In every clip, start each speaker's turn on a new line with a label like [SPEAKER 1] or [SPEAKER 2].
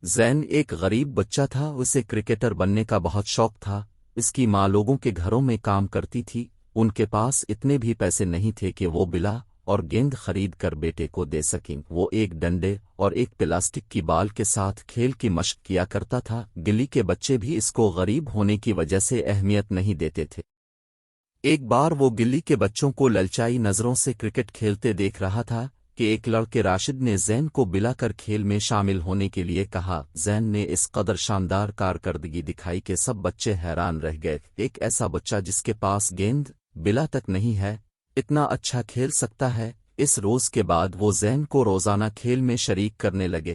[SPEAKER 1] زین ایک غریب بچہ تھا، اسے کرکٹر بننے کا بہت شوق تھا۔ اس کی ماں لوگوں کے گھروں میں کام کرتی تھی، ان کے پاس اتنے بھی پیسے نہیں تھے کہ وہ بلا اور گیند خرید کر بیٹے کو دے سکیں۔ وہ ایک ڈنڈے اور ایک پلاسٹک کی بال کے ساتھ کھیل کی مشق کیا کرتا تھا۔ گلی کے بچے بھی اس کو غریب ہونے کی وجہ سے اہمیت نہیں دیتے تھے۔ ایک بار وہ گلی کے بچوں کو للچائی نظروں سے کرکٹ کھیلتے دیکھ رہا تھا کہ ایک لڑکے راشد نے زین کو بلا کر کھیل میں شامل ہونے کے لیے کہا۔ زین نے اس قدر شاندار کارکردگی دکھائی کہ سب بچے حیران رہ گئے۔ ایک ایسا بچہ جس کے پاس گیند بلا تک نہیں ہے، اتنا اچھا کھیل سکتا ہے۔ اس روز کے بعد وہ زین کو روزانہ کھیل میں شریک کرنے لگے۔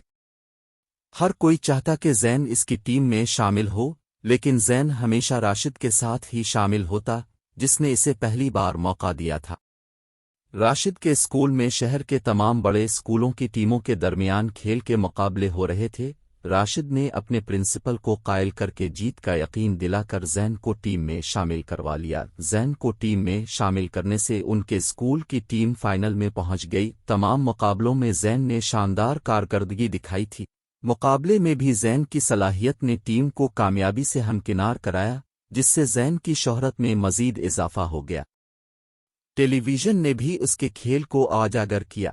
[SPEAKER 1] ہر کوئی چاہتا کہ زین اس کی ٹیم میں شامل ہو، لیکن زین ہمیشہ راشد کے ساتھ ہی شامل ہوتا، جس نے اسے پہلی بار موقع دیا تھا۔ راشد کے اسکول میں شہر کے تمام بڑے اسکولوں کی ٹیموں کے درمیان کھیل کے مقابلے ہو رہے تھے۔ راشد نے اپنے پرنسپل کو قائل کر کے جیت کا یقین دلا کر زین کو ٹیم میں شامل کروا لیا۔ زین کو ٹیم میں شامل کرنے سے ان کے اسکول کی ٹیم فائنل میں پہنچ گئی۔ تمام مقابلوں میں زین نے شاندار کارکردگی دکھائی تھی۔ مقابلے میں بھی زین کی صلاحیت نے ٹیم کو کامیابی سے ہمکنار کرایا، جس سے زین کی شہرت میں مزید اضافہ ہو گیا۔ ٹیلی ویژن نے بھی اس کے کھیل کو اجاگر کیا۔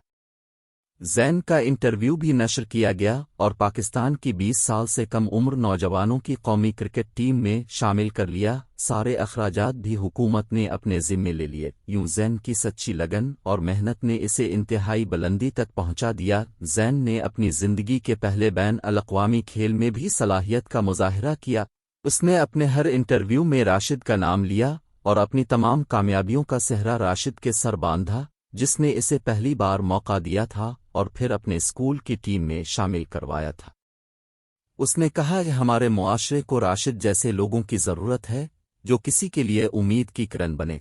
[SPEAKER 1] زین کا انٹرویو بھی نشر کیا گیا اور پاکستان کی 20 سال سے کم عمر نوجوانوں کی قومی کرکٹ ٹیم میں شامل کر لیا۔ سارے اخراجات بھی حکومت نے اپنے ذمے لے لیے۔ یوں زین کی سچی لگن اور محنت نے اسے انتہائی بلندی تک پہنچا دیا۔ زین نے اپنی زندگی کے پہلے بین الاقوامی کھیل میں بھی صلاحیت کا مظاہرہ کیا۔ اس نے اپنے ہر انٹرویو میں راشد کا نام لیا اور اپنی تمام کامیابیوں کا سہرا راشد کے سر باندھا، جس نے اسے پہلی بار موقع دیا تھا اور پھر اپنے اسکول کی ٹیم میں شامل کروایا تھا۔ اس نے کہا کہ ہمارے معاشرے کو راشد جیسے لوگوں کی ضرورت ہے، جو کسی کے لیے امید کی کرن بنے۔